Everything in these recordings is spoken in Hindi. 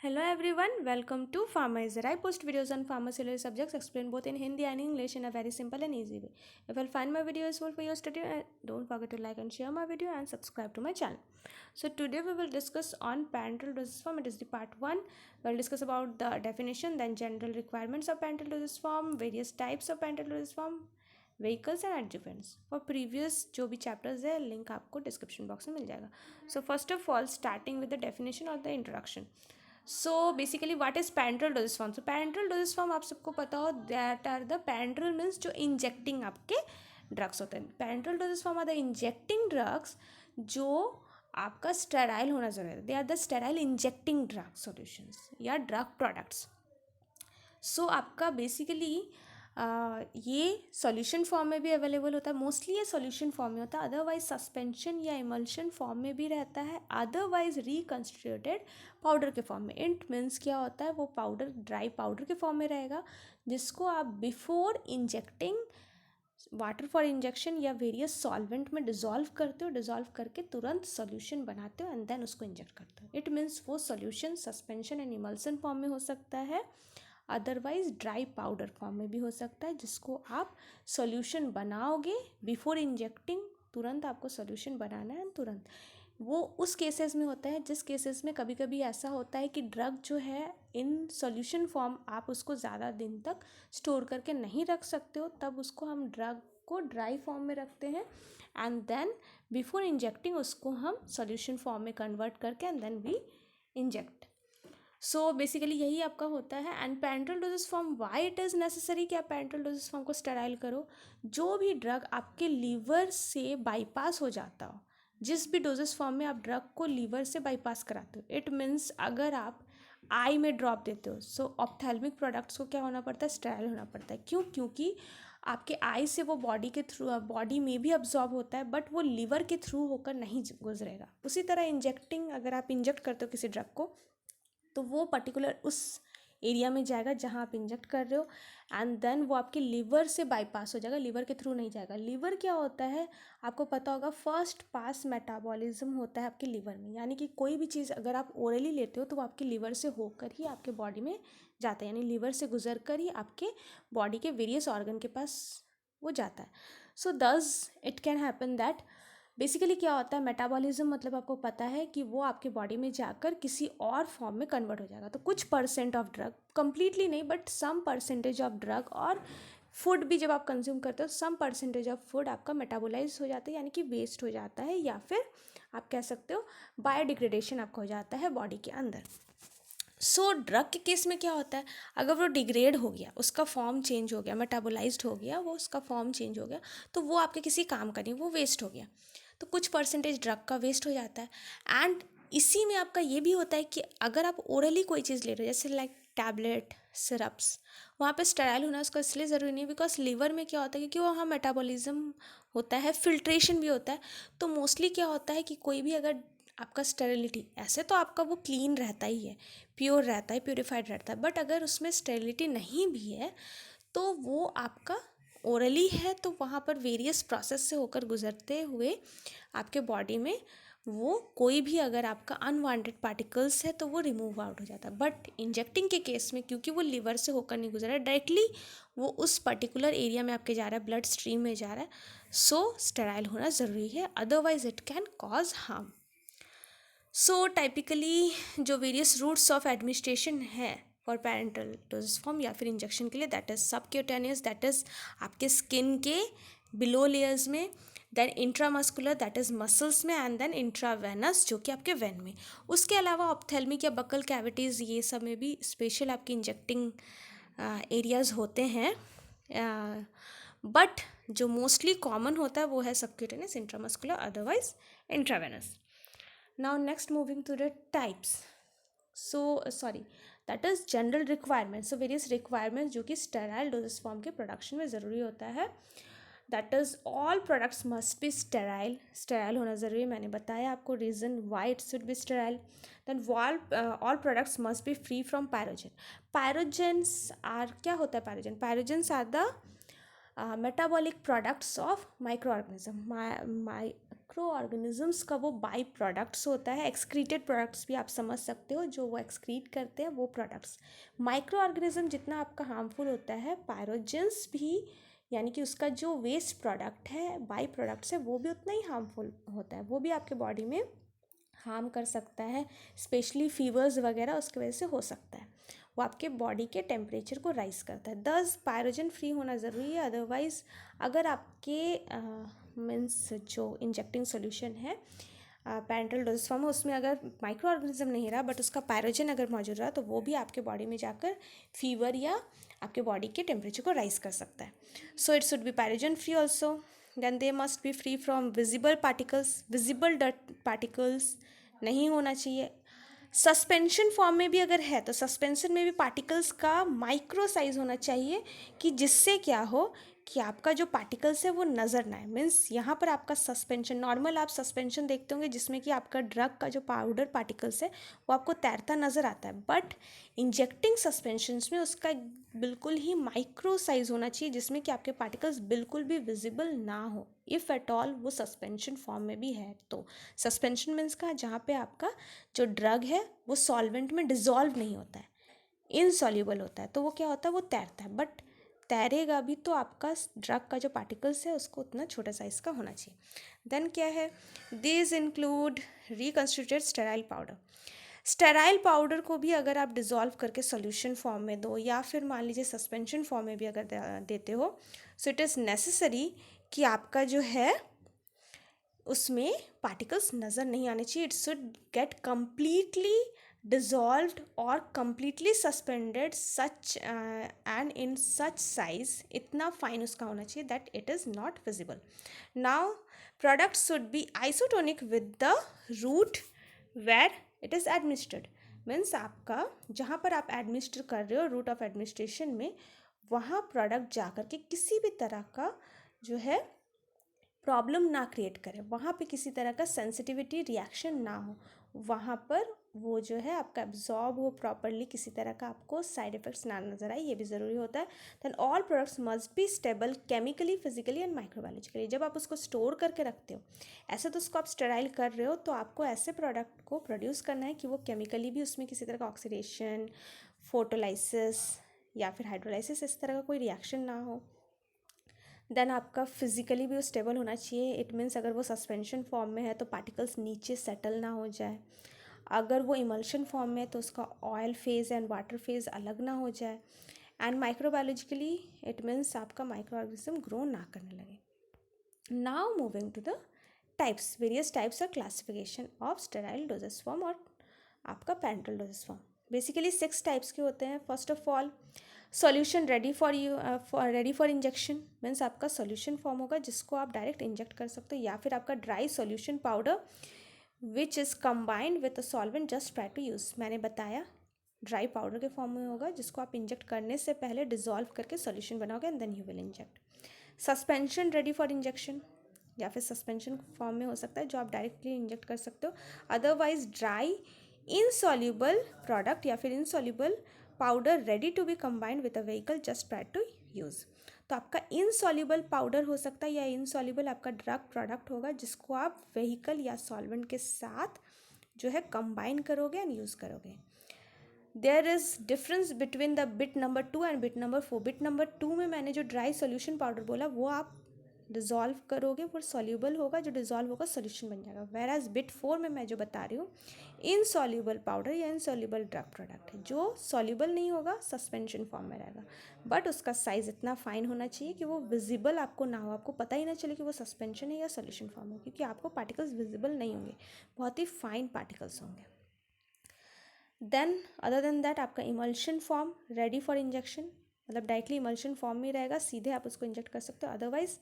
Hello everyone, welcome to Pharmizer. I post videos on pharmaceutical subjects, explain both in Hindi and English in a very simple and easy way. If you find my video useful for your study, don't forget to like and share my video and subscribe to my channel. So today we will discuss on parenteral dosage form. It is the part 1. We will discuss about the definition, then general requirements of parenteral dosage form, various types of parenteral dosage form, vehicles and adjuvants for previous जो भी चैप्टर्स है लिंक आपको डिस्क्रिप्शन बॉक्स में मिल जाएगा. So first of all starting with the definition और the introduction. So basically what is parenteral doses form. So parenteral doses form आप सबको पता हो that are the parenteral means जो इंजेक्टिंग आपके ड्रग्स होते हैं. Parenteral doses form are the injecting drugs जो आपका स्टेराइल होना जरूरी है. They are the sterile injecting drug solutions या ड्रग प्रोडक्ट्स. सो आपका बेसिकली ये सॉल्यूशन फॉर्म में भी अवेलेबल होता है. मोस्टली ये सॉल्यूशन फॉर्म में होता है, अदरवाइज सस्पेंशन या इमल्शन फॉर्म में भी रहता है, अदरवाइज रिकन्स्टिट्यूटेड पाउडर के फॉर्म में. इट मीन्स क्या होता है, वो पाउडर ड्राई पाउडर के फॉर्म में रहेगा जिसको आप before injecting water for injection या वेरियस सॉल्वेंट में डिजॉल्व करते हो, डिजॉल्व करके तुरंत सॉल्यूशन बनाते हो एंड देन उसको इंजेक्ट करते हो. इट मीन्स वो solution suspension and emulsion form में हो सकता है, अदरवाइज ड्राई पाउडर फॉर्म में भी हो सकता है जिसको आप सॉल्यूशन बनाओगे बिफोर इंजेक्टिंग. तुरंत आपको सॉल्यूशन बनाना है, तुरंत वो उस केसेस में होता है जिस केसेस में कभी कभी ऐसा होता है कि ड्रग जो है इन सॉल्यूशन फॉर्म आप उसको ज़्यादा दिन तक स्टोर करके नहीं रख सकते हो, तब उसको हम ड्रग को ड्राई फॉर्म में रखते हैं एंड देन बिफोर इंजेक्टिंग उसको हम सॉल्यूशन फॉर्म में कन्वर्ट करके and then we inject. So basically यही आपका होता है. And parenteral doses form why it is necessary कि आप पैरेंटल डोजेस फॉर्म को स्टेराइल करो. जो भी ड्रग आपके लीवर से बाईपास हो जाता हो, जिस भी डोजेस फॉर्म में आप ड्रग को लीवर से बाईपास कराते हो, इट मीन्स अगर आप आई में ड्रॉप देते हो सो ऑप्थेल्मिक प्रोडक्ट्स को क्या होना पड़ता है, स्टेराइल होना पड़ता है. क्यों? क्योंकि आपके आई से वो बॉडी के थ्रू बॉडी में भी अब्जॉर्ब होता है बट वो लीवर के थ्रू होकर नहीं गुजरेगा. उसी तरह इंजेक्टिंग, अगर आप इंजेक्ट करते हो किसी ड्रग को तो वो पर्टिकुलर उस एरिया में जाएगा जहाँ आप इंजेक्ट कर रहे हो एंड देन वो आपके लीवर से बाईपास हो जाएगा, लीवर के थ्रू नहीं जाएगा. लीवर क्या होता है आपको पता होगा, फर्स्ट पास मेटाबॉलिज्म होता है आपके लीवर में. यानी कि कोई भी चीज़ अगर आप ओरली लेते हो तो वो आपके लीवर से होकर ही आपके बॉडी में जाता है, यानी लीवर से गुजर कर ही आपके बॉडी के वेरियस ऑर्गन के पास वो जाता है. So thus it can happen that basically क्या होता है मेटाबॉलिज्म, मतलब आपको पता है कि वो आपके बॉडी में जाकर किसी और फॉर्म में कन्वर्ट हो जाएगा. तो कुछ परसेंट ऑफ ड्रग, कंप्लीटली नहीं but some percentage of drug और फूड भी जब आप कंज्यूम करते हो, सम परसेंटेज ऑफ फूड आपका मेटाबोलाइज हो जाता है, यानी कि वेस्ट हो जाता है, या फिर आप कह सकते हो बायोडिग्रेडेशन आपका हो जाता है बॉडी के अंदर. सो ड्रग के केस में क्या होता है, अगर वो डिग्रेड हो गया, उसका फॉर्म चेंज हो गया, मेटाबोलाइज्ड हो गया, वो उसका फॉर्म चेंज हो गया, तो वो आपके किसी काम का नहीं, वो वेस्ट हो गया. तो कुछ परसेंटेज ड्रग का वेस्ट हो जाता है. एंड इसी में आपका ये भी होता है कि अगर आप ओरली कोई चीज़ ले रहे हो जैसे लाइक टैबलेट, सिरप्स, वहाँ पे स्टेराइल होना उसका इसलिए ज़रूरी नहीं है बिकॉज लीवर में क्या होता है, क्योंकि वहाँ मेटाबॉलिज्म होता है, फिल्ट्रेशन भी होता है. तो मोस्टली क्या होता है कि कोई भी अगर आपका स्टेरिलिटी, ऐसे तो आपका वो क्लीन रहता ही है, प्योर रहता है, प्योरीफाइड रहता है, बट अगर उसमें स्टेरिलिटी नहीं भी है तो वो आपका ओरली है, तो वहाँ पर वेरियस प्रोसेस से होकर गुजरते हुए आपके बॉडी में वो कोई भी अगर आपका अनवांटेड पार्टिकल्स है तो वो रिमूव आउट हो जाता है. बट इंजेक्टिंग के केस में क्योंकि वो लिवर से होकर नहीं गुजरा है, डायरेक्टली वो उस पर्टिकुलर एरिया में आपके जा रहा है, ब्लड स्ट्रीम में जा रहा है, सो स्टेराइल होना ज़रूरी है, otherwise it can cause harm. So typically जो वेरियस रूट्स ऑफ एडमिनिस्ट्रेशन है फॉर पैरेंटल डोजेस फॉर्म या फिर इंजेक्शन के लिए, that is subcutaneous, that is आपके स्किन के बिलो लेयर्स में, then intramuscular that is muscles में, एंड देन इंट्रावेनस जो कि आपके वेन में. उसके अलावा ऑप्थेल्मिक या बकल कैविटीज़ ये सब में भी स्पेशल आपके इंजेक्टिंग एरियाज होते हैं, बट जो मोस्टली कॉमन होता है वो है subcutaneous, intramuscular, otherwise intravenous. Now next moving to the types. So that is general requirements. So various requirements जो कि sterile dosage form के production में ज़रूरी होता है. That is all products must be sterile. Sterile होना ज़रूरी है, मैंने बताया आपको reason why it should be sterile. Then all products must be free from pyrogen. Pyrogens are, क्या होता है pyrogen? Pyrogens are the metabolic products of microorganism. Micro organisms का वो बाई प्रोडक्ट्स होता है, एक्सक्रीटेड प्रोडक्ट्स भी आप समझ सकते हो, जो वो एक्सक्रीट करते हैं वो प्रोडक्ट्स। माइक्रो ऑर्गेनिज्म जितना आपका हार्मफुल होता है, पायरोजेंस भी यानी कि उसका जो वेस्ट प्रोडक्ट है, बाई प्रोडक्ट्स है, वो भी उतना ही हार्मफुल होता है, वो भी आपके बॉडी में हार्म कर सकता है, स्पेशली फीवर्स वगैरह उसकी वजह से हो सकता है। वो आपके बॉडी के टेम्परेचर को राइज करता है। 10 पायरोजन फ्री होना ज़रूरी है, अदरवाइज़ अगर आपके मीन्स जो इंजेक्टिंग सोल्यूशन है पैरेंटल डोजेस फॉर्म, उसमें अगर माइक्रो ऑर्गेनिज्म नहीं रहा बट उसका पायरोजन अगर मौजूद रहा, तो वो भी आपके बॉडी में जाकर फीवर या आपके बॉडी के टेम्परेचर को राइज कर सकता है। So it should be pyrogen free also. Then they must be free from visible particles, visible dirt particles नहीं होना चाहिए। सस्पेंशन फॉर्म में भी अगर है तो सस्पेंशन में भी पार्टिकल्स का माइक्रो साइज होना चाहिए, कि जिससे क्या हो कि आपका जो पार्टिकल्स है वो नज़र ना आए। मीन्स यहाँ पर आपका सस्पेंशन, नॉर्मल आप सस्पेंशन देखते होंगे जिसमें कि आपका ड्रग का जो पाउडर पार्टिकल्स है वो आपको तैरता नज़र आता है, बट इंजेक्टिंग सस्पेंशंस में उसका बिल्कुल ही माइक्रो साइज होना चाहिए, जिसमें कि आपके पार्टिकल्स बिल्कुल भी विजिबल ना हो, इफ़ एट ऑल वो सस्पेंशन फॉर्म में भी है तो। सस्पेंशन मीन्स का जहाँ पे आपका जो ड्रग है वो सॉल्वेंट में डिज़ोल्व नहीं होता है, इनसॉल्युबल होता है, तो वो क्या होता है, वो तैरता है, बट तैरेगा भी तो आपका ड्रग का जो पार्टिकल्स है उसको उतना छोटा साइज़ का होना चाहिए। देन क्या है, this include reconstituted sterile powder. Sterile powder को भी अगर आप डिज़ोल्व करके सॉल्यूशन फॉर्म में दो, या फिर मान लीजिए सस्पेंशन फॉर्म में भी अगर देते हो, सो इट इज़ नेसेसरी कि आपका जो है उसमें पार्टिकल्स नज़र नहीं आने चाहिए। It should get completely dissolved or completely suspended such and in such size, इतना फाइन उसका होना चाहिए that it is not visible. Now products should be isotonic with the route where it is administered. Means आपका जहाँ पर आप एडमिनिस्टर कर रहे हो, रूट ऑफ एडमिनिस्ट्रेशन में, वहाँ प्रोडक्ट जा कर के किसी भी तरह का जो है प्रॉब्लम ना क्रिएट करे, वहाँ पे किसी तरह का सेंसिटिविटी रिएक्शन ना हो, वहाँ पर वो जो है आपका एब्जॉर्ब हो प्रॉपरली, किसी तरह का आपको साइड इफ़ेक्ट्स ना नजर आए, ये भी ज़रूरी होता है। Then all products must be stable chemically, physically and microbiologically. जब आप उसको स्टोर करके रखते हो, ऐसे तो उसको आप स्टेराइल कर रहे हो, तो आपको ऐसे प्रोडक्ट को प्रोड्यूस करना है कि वो केमिकली भी उसमें किसी तरह का ऑक्सीडेशन, फोटोलाइसिस या फिर हाइड्रोलाइसिस, इस तरह का कोई रिएक्शन ना हो। देन आपका फिजिकली भी वो स्टेबल होना चाहिए। इट मीन्स अगर वो सस्पेंशन फॉर्म में है तो पार्टिकल्स नीचे सेटल ना हो जाए, अगर वो इमल्शन फॉर्म में है तो उसका oil phase and water phase अलग ना हो जाए, एंड माइक्रोबायोलॉजिकली इट मीन्स आपका माइक्रो ऑर्गेनिज्म ग्रो ना करने लगे। Now moving to the types, various types of classification of sterile doses form और आपका parenteral doses form. Basically 6 types के होते हैं। First of all solution ready for injection, means आपका सॉल्यूशन फॉर्म होगा जिसको आप डायरेक्ट इंजेक्ट कर सकते हो, या फिर आपका dry solution powder which is combined with a solvent just prior to use. मैंने बताया ड्राई पाउडर के फॉर्म में होगा जिसको आप इंजेक्ट करने से पहले डिजोल्व करके सॉल्यूशन बनाओगे and then you will inject. Suspension ready for injection, या फिर सस्पेंशन फॉर्म में हो सकता है जो आप डायरेक्टली इंजेक्ट कर सकते हो, अदरवाइज ड्राई इनसॉल्युबल प्रोडक्ट या फिर insoluble powder ready to be combined with a vehicle just prior to use. तो आपका इनसॉल्युबल पाउडर हो सकता है या इनसॉल्युबल आपका ड्रग प्रोडक्ट होगा जिसको आप व्हीकल या सॉल्वेंट के साथ जो है कंबाइन करोगे एंड यूज़ करोगे। There is difference between the bit number 2 and bit number 4। Bit number 2 में मैंने जो ड्राई सोल्यूशन पाउडर बोला वो आप डिज़ोल्व करोगे, वो सॉल्यूबल होगा, जो डिज़ोल्व होगा सोल्यूशन बन जाएगा। वेर एज बिट 4 में मैं जो बता रही हूँ इनसॉल्यूबल पाउडर या इनसॉल्यूबल ड्रग प्रोडक्ट है, जो सॉल्यूबल नहीं होगा, सस्पेंशन फॉर्म में रहेगा, बट उसका साइज़ इतना फाइन होना चाहिए कि वो विजिबल आपको ना हो, आपको पता ही ना चले कि वो सस्पेंशन है या सोल्यूशन फॉर्म है, क्योंकि आपको पार्टिकल्स विजिबल नहीं होंगे, बहुत ही फाइन पार्टिकल्स होंगे। देन अदर देन दैट आपका emulsion form ready for injection, मतलब डायरेक्टली इमल्शन फॉर्म में रहेगा, सीधे आप उसको इंजेक्ट कर सकते हो। Otherwise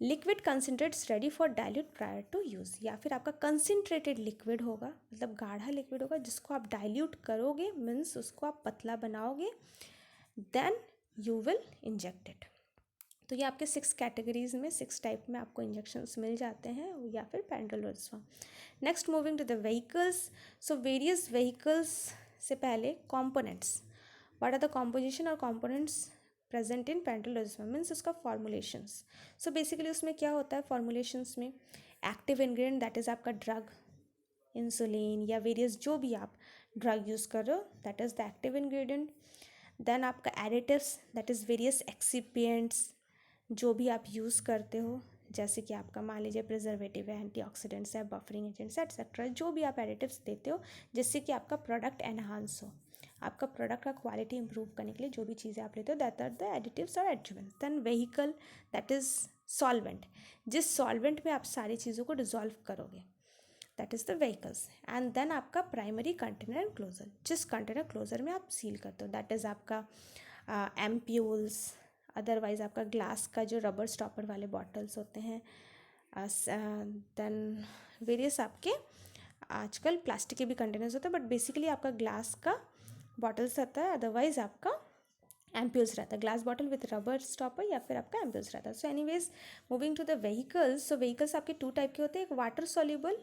liquid concentrates ready for dilute prior to use, या फिर आपका कंसनट्रेटेड लिक्विड होगा, मतलब गाढ़ा लिक्विड होगा जिसको आप डाइल्यूट करोगे, मीन्स उसको आप पतला बनाओगे, then you will inject it. तो ये आपके 6 कैटेगरीज में 6 टाइप में आपको इंजेक्शंस मिल जाते हैं, या फिर parenteral doses form. Next moving to the vehicles. So various vehicles से पहले components, what are the composition और components present in parenteral doses form, means उसका फॉर्मुलेशंस। सो बेसिकली उसमें क्या होता है फॉर्मुलेशंस में, एक्टिव इंग्रेडिएंट दैट इज़ आपका ड्रग, इंसुलिन या वेरियस जो भी आप ड्रग यूज़ कर रहे हो, that is the active ingredient. Then आपका additives that is various excipients जो भी आप यूज़ करते हो, जैसे कि आपका मान लीजिए प्रिजर्वेटिव है, एंटीऑक्सीडेंट्स है, बफरिंग एजेंट्स एक्सेट्रा, जो भी आप एडिटिव्स देते हो जिससे कि आपका प्रोडक्ट एनहांस हो, आपका प्रोडक्ट का क्वालिटी इंप्रूव करने के लिए जो भी चीज़ें आप लेते हो, दैट आर द एडिटिव्स और adjuvants. Then vehicle that is solvent, जिस सॉल्वेंट में आप सारी चीज़ों को डिजॉल्व करोगे, that is the vehicles. And then आपका प्राइमरी कंटेनर एंड क्लोजर, जिस कंटेनर क्लोजर में आप सील करते हो, दैट इज़ आपका एम्प्यूल्स, अदरवाइज आपका ग्लास का जो रबर स्टॉपर वाले बॉटल्स होते हैं, देन वेरियस आपके आजकल प्लास्टिक के भी कंटेनर्स होते हैं, बट बेसिकली आपका ग्लास का बॉटल्स रहता है, अदरवाइज आपका एम्प्यूल्स रहता है, glass bottle with rubber stopper या फिर आपका एम्प्यूल्स रहता है। So anyways moving to the vehicles, so vehicles आपके टू टाइप के होते हैं, एक वाटर सॉल्युबल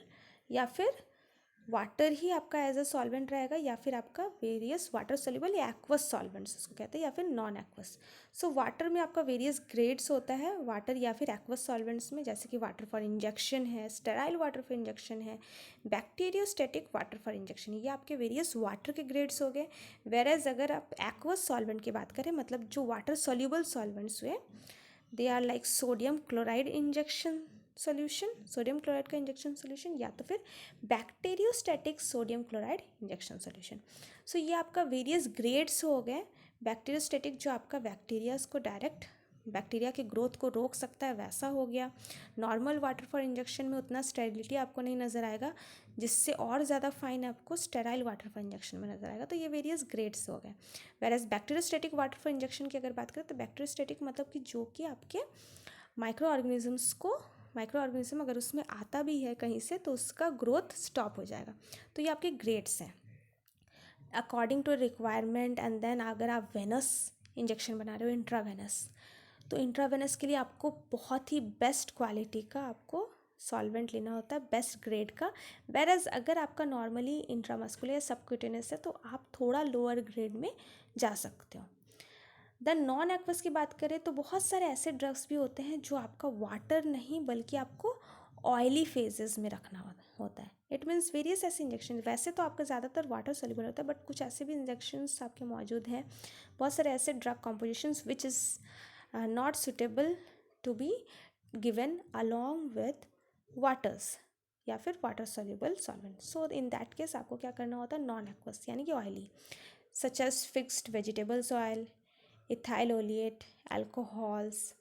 या फिर वाटर ही आपका एज अ सॉल्वेंट रहेगा, या फिर आपका वेरियस वाटर सॉल्युबल या एक्वस सॉल्वेंट्स उसको कहते हैं, या फिर नॉन एक्वस। सो वाटर में आपका वेरियस ग्रेड्स होता है वाटर या फिर एक्वस सॉल्वेंट्स में, जैसे कि वाटर फॉर इंजेक्शन है, स्टेराइल वाटर फॉर इंजेक्शन है, बैक्टीरियोस्टैटिक वाटर फॉर इंजेक्शन, ये आपके वेरियस वाटर के ग्रेड्स हो गए। वेरेज अगर आप एक्वस सॉल्वेंट की बात करें, मतलब जो वाटर सॉल्युबल सॉल्वेंट्स हुए, they are like sodium chloride injection solution, sodium chloride का इंजेक्शन सोल्यूशन, या तो फिर bacteriostatic sodium chloride injection solution. So ये आपका वेरियस ग्रेड्स हो गए। बैक्टीरियोस्टैटिक जो आपका बैक्टीरियाज को डायरेक्ट बैक्टीरिया के ग्रोथ को रोक सकता है, वैसा हो गया। नॉर्मल वाटर फॉर इंजेक्शन में उतना स्टेरिलिटी आपको नहीं नज़र आएगा, जिससे और ज़्यादा फाइन आपको स्टेराइल वाटर फॉर इंजेक्शन में नज़र आएगा। तो ये वेरियस ग्रेड्स हो गए। Whereas bacteriostatic water for injection की अगर बात करें, तो बैक्टीरियोस्टैटिक मतलब कि जो कि आपके माइक्रो ऑर्गेनिज्म अगर उसमें आता भी है कहीं से, तो उसका ग्रोथ स्टॉप हो जाएगा। तो ये आपके ग्रेड्स हैं according to requirement. And then अगर आप वेनस इंजेक्शन बना रहे हो, इंट्रावेनस, तो इंट्रावेनस के लिए आपको बहुत ही बेस्ट क्वालिटी का आपको सॉल्वेंट लेना होता है, बेस्ट ग्रेड का। वेरएज अगर आपका नॉर्मली इंट्रामस्कुलर या सबक्यूटेनियस है, तो आप थोड़ा लोअर ग्रेड में जा सकते हो। देन नॉन एक्वस की बात करें, तो बहुत सारे ऐसे ड्रग्स भी होते हैं जो आपका वाटर नहीं बल्कि आपको ऑयली फेजेस में रखना होता है। इट मीन्स वेरियस ऐसे इंजेक्शन, वैसे तो आपका ज़्यादातर वाटर सोल्यूबल होता है, बट कुछ ऐसे भी इंजेक्शन्स आपके मौजूद हैं, बहुत सारे ऐसे drug compositions which is not suitable to be given along with waters या फिर water soluble solvent. So in that case आपको क्या करना होता है, नॉन एक्वस यानी कि oily, such as fixed vegetables oil, ethyl oleate, alcohols,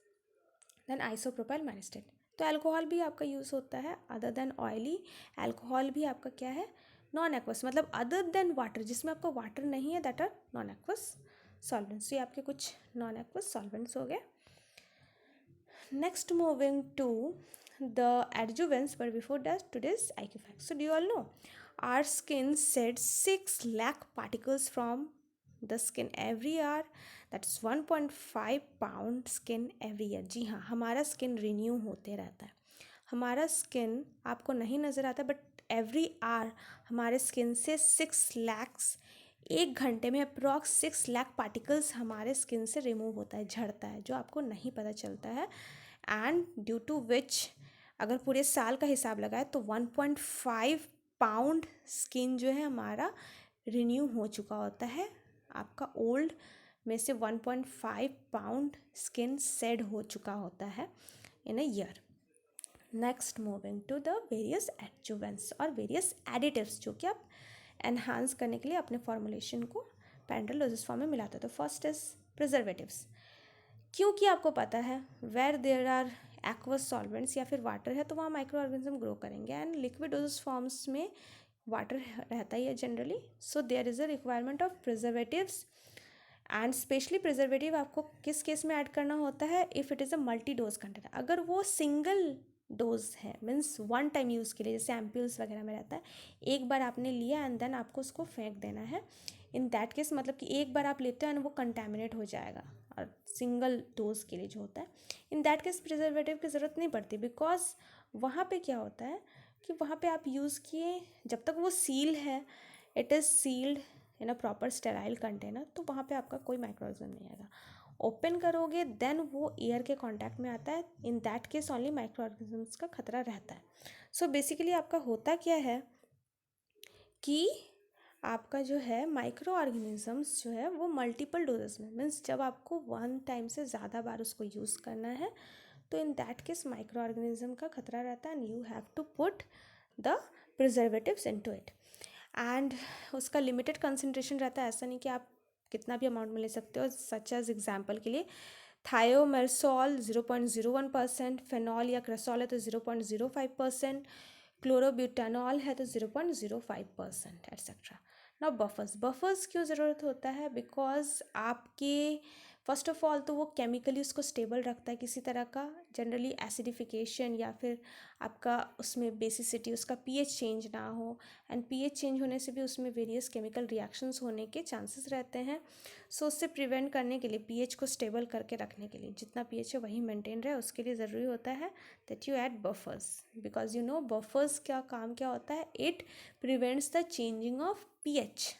then isopropyl myristate. तो अल्कोहल भी आपका यूज़ होता है, अदर देन ऑयली अल्कोहल भी आपका क्या है, नॉन एक्वस, मतलब अदर देन वाटर, जिसमें आपका वाटर नहीं है, that are non aqueous solvents. ये आपके कुछ नॉन एक्वस सॉल्वेंट्स हो गए। Next moving to the adjuvants, but before that, today's IQ fact. So do you all know our skin sheds 6 lakh particles from the skin every hour, that's 1.5 pound skin every year। जी हाँ, हमारा स्किन रिन्यू होते रहता है, हमारा स्किन आपको नहीं नज़र आता, बट एवरी आवर हमारे स्किन से 6 लैक्स, एक घंटे में अप्रॉक्स 6 लाख पार्टिकल्स हमारे स्किन से रिमूव होता है, झड़ता है, जो आपको नहीं पता चलता है। एंड ड्यू टू विच अगर पूरे साल का हिसाब लगाए तो 1.5 पाउंड स्किन जो है हमारा रिन्यू हो चुका होता है। आपका ओल्ड में से 1.5 पाउंड स्किन सेड हो चुका होता है in a year. Next moving to the various adjuvants और वेरियस एडिटिव्स जो कि आप एनहांस करने के लिए अपने फॉर्मुलेशन को पैरेंटल डोजेज फॉर्म में मिलाते हो। तो फर्स्ट इज प्रिजर्वेटिव्स, क्योंकि आपको पता है where there are aqueous solvents या फिर वाटर है, तो वहाँ माइक्रो ऑर्गेनिज्म ग्रो करेंगे, एंड लिक्विड डोजेज फॉर्म्स में वाटर रहता ही है generally. So there is a requirement of preservatives, and specially preservative आपको किस केस में ऐड करना होता है, if it is a multi dose container. अगर वो सिंगल डोज है, मीन्स वन टाइम यूज़ के लिए, जैसे एम्प्यूल्स वगैरह में रहता है, एक बार आपने लिया एंड देन आपको उसको फेंक देना है, इन दैट केस मतलब कि एक बार आप लेते हो एंड वो कंटेमिनेट हो जाएगा, और सिंगल डोज के लिए जो होता है, इन दैट केस प्रिजर्वेटिव की ज़रूरत नहीं पड़ती, बिकॉज वहाँ पे क्या होता है कि वहाँ पे आप यूज़ किए, जब तक वो सील है, it is sealed in a proper sterile container, तो वहाँ पे आपका कोई माइक्रोऑर्गेनिज्म नहीं आएगा। ओपन करोगे देन वो एयर के कांटेक्ट में आता है, इन that case only micro organisms का खतरा रहता है। सो बेसिकली आपका होता क्या है कि आपका जो है माइक्रो ऑर्गेनिजम्स जो है वो मल्टीपल डोजेस में, मीन्स जब आपको वन टाइम से ज़्यादा बार उसको यूज़ करना है तो in that case microorganism का खतरा रहता है and you have to put the preservatives into it. एंड उसका लिमिटेड कंसंट्रेशन रहता है, ऐसा नहीं कि आप कितना भी अमाउंट में ले सकते हो। सच एज एग्जाम्पल के लिए थायोमेरसोल 0.01%, फेनॉल या क्रेसॉल है तो 0.05%, क्लोरोब्यूटानॉल है तो 0.05%, एट्सेट्रा। नाउ बफर्स क्यों ज़रूरत होता है? बिकॉज आपके फर्स्ट ऑफ ऑल तो वो केमिकली उसको स्टेबल रखता है किसी तरह का, जनरली एसिडिफिकेशन या फिर आपका उसमें बेसिसिटी, उसका पीएच चेंज ना हो, एंड पीएच चेंज होने से भी उसमें वेरियस केमिकल रिएक्शंस होने के चांसेस रहते हैं। सो उससे प्रिवेंट करने के लिए, पीएच को स्टेबल करके रखने के लिए, जितना पीएच है वही मेंटेन रहे, उसके लिए ज़रूरी होता है that you add buffers. Because you know buffers का काम क्या होता है, it prevents the changing of pH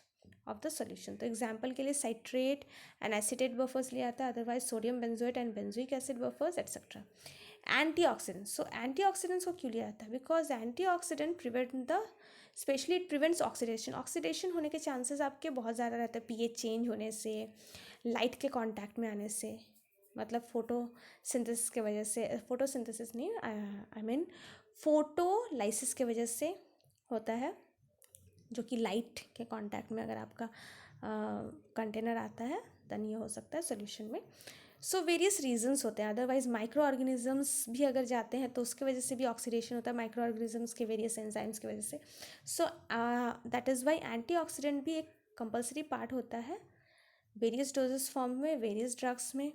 of the solution. तो एग्जाम्पल के लिए साइट्रेट एंड एसिटेट बफर्स ले आता है, otherwise sodium benzoate and benzoic acid buffers etcetera. Antioxidants, so antioxidants को क्यों लिया जाता है? Because antioxidant prevent the, specially it prevents oxidation. Oxidation होने के चांसेस आपके बहुत ज़्यादा रहते हैं पीएच चेंज होने से, लाइट के कांटेक्ट में आने से, मतलब फोटोसिंथेसिस के वजह से, फोटोसिंथेसिस नहीं, आई मीन फोटोलाइसिस के वजह से होता है, जो कि लाइट के कांटेक्ट में अगर आपका कंटेनर आता है देन ये हो सकता है सोल्यूशन में। सो वेरियस रीजंस होते हैं। अदरवाइज माइक्रो ऑर्गेनिजम्स भी अगर जाते हैं तो उसके वजह से भी ऑक्सीडेशन होता है, माइक्रो ऑर्गेनिजम्स के वेरियस एंजाइम्स की वजह से। So that is why antioxidant भी एक कंपल्सरी पार्ट होता है वेरियस डोजेस फॉर्म में, वेरियस ड्रग्स में।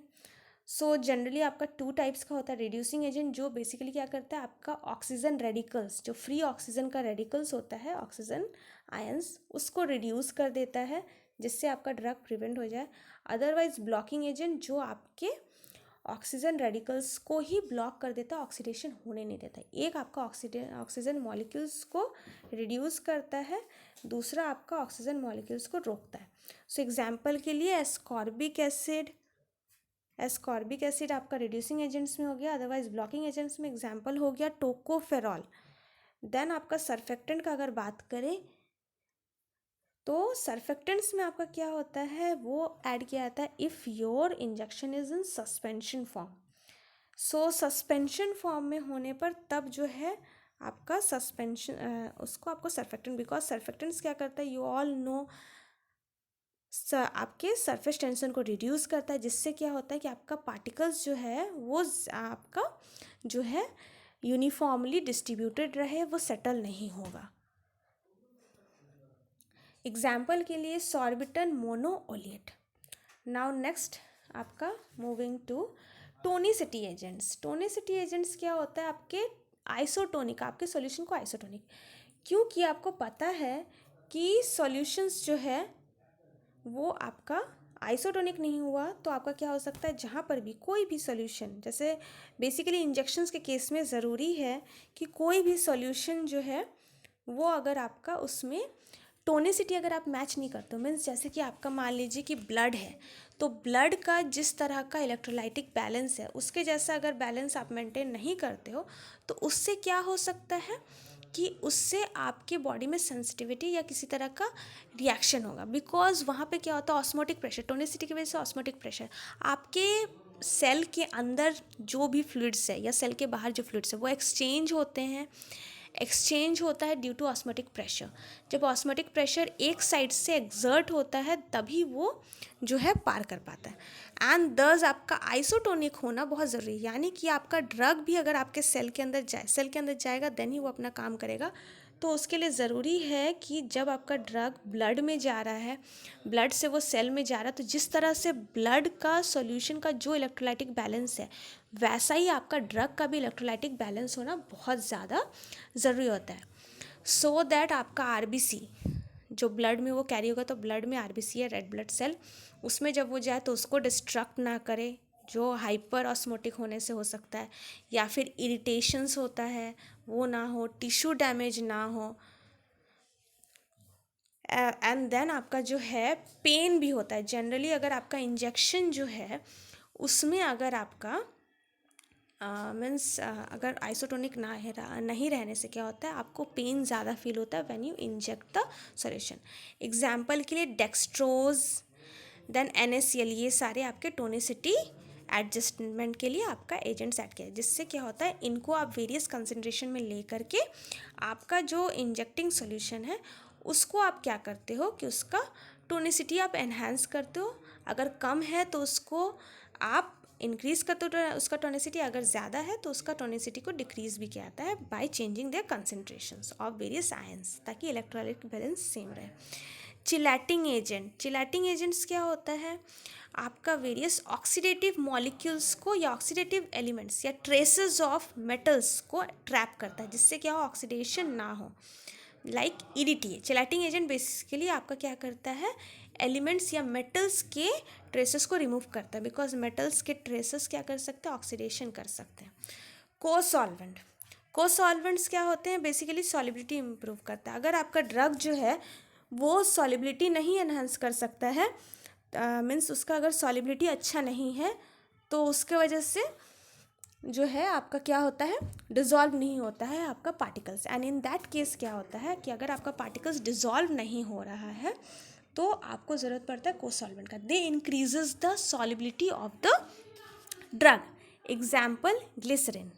सो जनरली आपका 2 टाइप्स का होता है। रिड्यूसिंग एजेंट जो बेसिकली क्या करता है, आपका ऑक्सीजन रेडिकल्स, जो फ्री ऑक्सीजन का रेडिकल्स होता है, ऑक्सीजन आयंस, उसको रिड्यूस कर देता है जिससे आपका ड्रग प्रिवेंट हो जाए। अदरवाइज ब्लॉकिंग एजेंट जो आपके ऑक्सीजन रेडिकल्स को ही ब्लॉक कर देता है, ऑक्सीडेशन होने नहीं देता। एक आपका ऑक्सीजन मॉलिक्यूल्स को रिड्यूस करता है, दूसरा आपका ऑक्सीजन मॉलिक्यूल्स को रोकता है। सो एग्जाम्पल के लिए एस्कॉर्बिक एसिड आपका रिड्यूसिंग एजेंट्स में हो गया, अदरवाइज ब्लॉकिंग एजेंट्स में एग्जाम्पल हो गया टोकोफेरॉल। देन आपका सर्फेक्टेंट का अगर बात करें तो सर्फेक्टेंट्स में आपका क्या होता है, वो ऐड किया जाता है if your injection is in suspension form. So suspension form में होने पर तब जो है आपका सस्पेंशन, उसको आपको सर्फेक्टेंट, बिकॉज सर्फेक्टेंट्स क्या करता है, यू ऑल नो, आपके सरफेस टेंशन को रिड्यूस करता है, जिससे क्या होता है कि आपका पार्टिकल्स जो है वो आपका जो है यूनिफॉर्मली डिस्ट्रीब्यूटेड रहे, वो सेटल नहीं होगा। एग्जाम्पल के लिए सॉर्बिटन मोनोओलिएट। नाउ नेक्स्ट आपका moving to tonicity agents. Tonicity agents क्या होता है, आपके आइसोटोनिक, आपके सॉल्यूशन को आइसोटोनिक, क्योंकि आपको पता है कि सॉल्यूशंस जो है वो आपका आइसोटोनिक नहीं हुआ तो आपका क्या हो सकता है, जहाँ पर भी कोई भी सॉल्यूशन, जैसे बेसिकली इंजेक्शंस के केस में ज़रूरी है कि कोई भी सॉल्यूशन जो है वो अगर आपका उसमें टोनिसिटी अगर आप मैच नहीं करते हो, मीन्स जैसे कि आपका मान लीजिए कि ब्लड है, तो ब्लड का जिस तरह का इलेक्ट्रोलाइटिक बैलेंस है उसके जैसा अगर बैलेंस आप मेंटेन नहीं करते हो तो उससे क्या हो सकता है कि उससे आपके बॉडी में सेंसिटिविटी या किसी तरह का रिएक्शन होगा। बिकॉज वहाँ पे क्या होता है, ऑस्मोटिक प्रेशर, टोनिसिटी की वजह से ऑस्मोटिक प्रेशर, आपके सेल के अंदर जो भी फ्लूइड्स है या सेल के बाहर जो फ्लूइड्स है वो एक्सचेंज होता है ड्यू टू ऑस्मोटिक प्रेशर। जब ऑस्मोटिक प्रेशर एक साइड से एक्सर्ट होता है तभी वो जो है पार कर पाता है। एंड दस आपका आइसोटोनिक होना बहुत ज़रूरी है, यानी कि आपका ड्रग भी अगर आपके सेल के अंदर जाएगा देन ही वो अपना काम करेगा। तो उसके लिए ज़रूरी है कि जब आपका ड्रग ब्लड में जा रहा है, ब्लड से वो सेल में जा रहा है, तो जिस तरह से ब्लड का सॉल्यूशन का जो इलेक्ट्रोलाइटिक बैलेंस है वैसा ही आपका ड्रग का भी इलेक्ट्रोलाइटिक बैलेंस होना बहुत ज़्यादा ज़रूरी होता है। सो दैट आपका आरबीसी जो ब्लड में वो कैरी होगा, तो ब्लड में आरबीसी है, रेड ब्लड सेल, उसमें जब वो जाए तो उसको डिस्ट्रक्ट ना करे, जो हाइपर ऑस्मोटिक होने से हो सकता है, या फिर इरिटेशंस होता है वो ना हो, टिश्यू डैमेज ना हो, एंड देन आपका जो है पेन भी होता है। जनरली अगर आपका इंजेक्शन जो है उसमें अगर आपका मीन्स अगर आइसोटोनिक नहीं रहने से क्या होता है, आपको पेन ज़्यादा फील होता है when you inject the solution. Example के लिए डेक्सट्रोज, देन NaCl, ये सारे आपके टोनिसिटी एडजस्टमेंट के लिए आपका एजेंट्स ऐड किया है, जिससे क्या होता है, इनको आप वेरियस कंसनट्रेशन में ले करके आपका जो इंजेक्टिंग सॉल्यूशन है उसको आप क्या करते हो कि उसका टोनिसिटी आप एनहांस करते हो। अगर कम है तो उसको आप इंक्रीज़ करते हो उसका टोनिसिटी, अगर ज़्यादा है तो उसका टोनिसिटी को डिक्रीज़ भी किया जाता है by changing their concentrations of various ions, ताकि इलेक्ट्रोलाइट बैलेंस सेम रहे। चिलैटिंग एजेंट, चिलैटिंग एजेंट्स क्या होता है, आपका वेरियस ऑक्सीडेटिव मॉलिक्यूल्स को या ऑक्सीडेटिव एलिमेंट्स या ट्रेसेस ऑफ मेटल्स को ट्रैप करता है, जिससे क्या हो, ऑक्सीडेशन ना हो। लाइक EDTA, चिलैटिंग एजेंट बेसिकली आपका क्या करता है, एलिमेंट्स या मेटल्स के ट्रेसेस को रिमूव करता है, बिकॉज मेटल्स के ट्रेसेस क्या कर सकते हैं, ऑक्सीडेशन कर सकते हैं। को सॉल्वेंट्स क्या होते हैं, बेसिकली सॉलिबिलिटी इम्प्रूव करता है। अगर आपका ड्रग जो है वो सॉलिबिलिटी नहीं एनहांस कर सकता है, मीन्स उसका अगर सॉलिबिलिटी अच्छा नहीं है, तो उसके वजह से जो है आपका क्या होता है, डिज़ोल्व नहीं होता है आपका particles. And in that case क्या होता है कि अगर आपका पार्टिकल्स डिज़ोल्व नहीं हो रहा है तो आपको ज़रूरत पड़ता है कोसॉल्वेंट का। They increases the solubility of the drug. Example glycerin,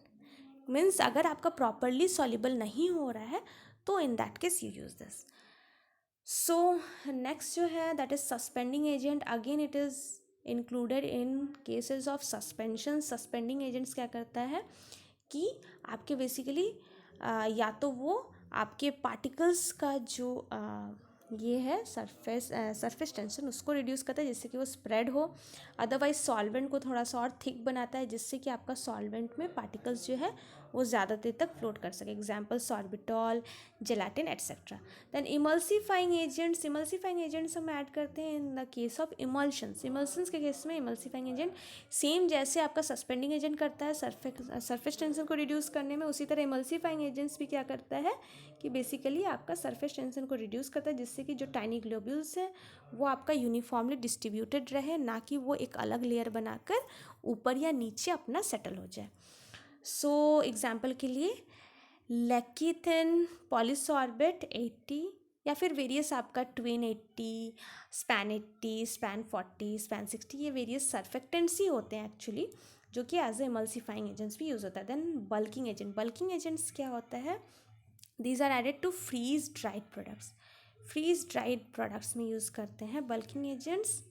means अगर आपका प्रॉपरली सॉल्युबल नहीं हो रहा है तो in that case you use this. So next जो है that is suspending agent. Again it is included in cases of suspension. Suspending agents क्या करता है कि आपके बेसिकली या तो वो आपके पार्टिकल्स का जो ये है सरफेस टेंशन उसको रिड्यूस करता है, जिससे कि वो स्प्रेड हो। अदरवाइज सॉल्वेंट को थोड़ा सा और थिक बनाता है, जिससे कि आपका सॉल्वेंट में पार्टिकल्स जो है वो ज़्यादा देर तक फ्लोट कर सके। Example sorbitol, gelatin etcetera. Then emulsifying agents हम ऐड करते हैं in the case of emulsions के केस में इमल्सीफाइंग एजेंट सेम जैसे आपका सस्पेंडिंग एजेंट करता है सरफेस टेंशन को रिड्यूस करने में, उसी तरह इमल्सीफाइंग एजेंट्स भी क्या करता है कि बेसिकली आपका सरफेस टेंशन को रिड्यूस करता है, जिससे कि जो टाइनी ग्लोब्यूल्स है वो आपका यूनिफॉर्मली डिस्ट्रीब्यूटेड रहे, ना कि वो एक अलग लेयर बनाकर ऊपर या नीचे अपना सेटल हो जाए। सो एग्जाम्पल के लिए लेकिथिन, पॉलीसॉर्बेट 80 या फिर वेरियस आपका ट्विन 80, स्पैन 80, स्पैन 40, स्पैन 60, ये वेरियस सर्फेक्टेंट्स ही होते हैं एक्चुअली, जो कि एज ए इमल्सीफाइंग एजेंट्स भी यूज़ होता है। देन बल्किंग एजेंट्स क्या होता है, these are added to freeze dried products में यूज़ करते हैं बल्किंग एजेंट्स।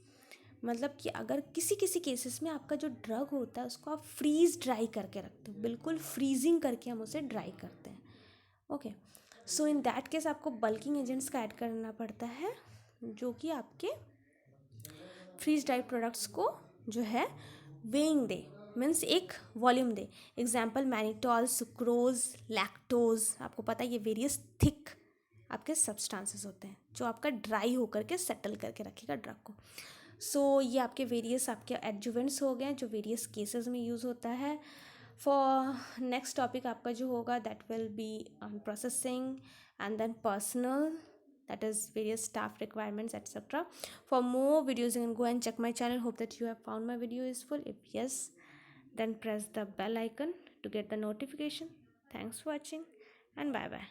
मतलब कि अगर किसी किसी केसेस में आपका जो ड्रग होता है उसको आप फ्रीज ड्राई करके रखते हो, बिल्कुल फ्रीजिंग करके हम उसे ड्राई करते हैं। Okay, so in that case आपको बल्किंग एजेंट्स का ऐड करना पड़ता है, जो कि आपके फ्रीज ड्राइड प्रोडक्ट्स को जो है वेइंग दे, मीन्स एक वॉल्यूम दे। Example mannitol, sucrose, lactose. आपको पता है ये वेरियस थिक आपके सब्सटेंसेस होते हैं जो आपका ड्राई होकर के सेटल करके रखेगा ड्रग को। सो ये आपके वेरियस आपके एडजुवेंट्स हो गए जो वेरियस केसेस में यूज़ होता है। फॉर नेक्स्ट टॉपिक आपका जो होगा that will be on processing and then personal, that is various staff requirements etc. For more videos you can go and check my channel. Hope that you have found my video useful. If yes, then press the bell icon to get the notification. Thanks for watching and bye bye.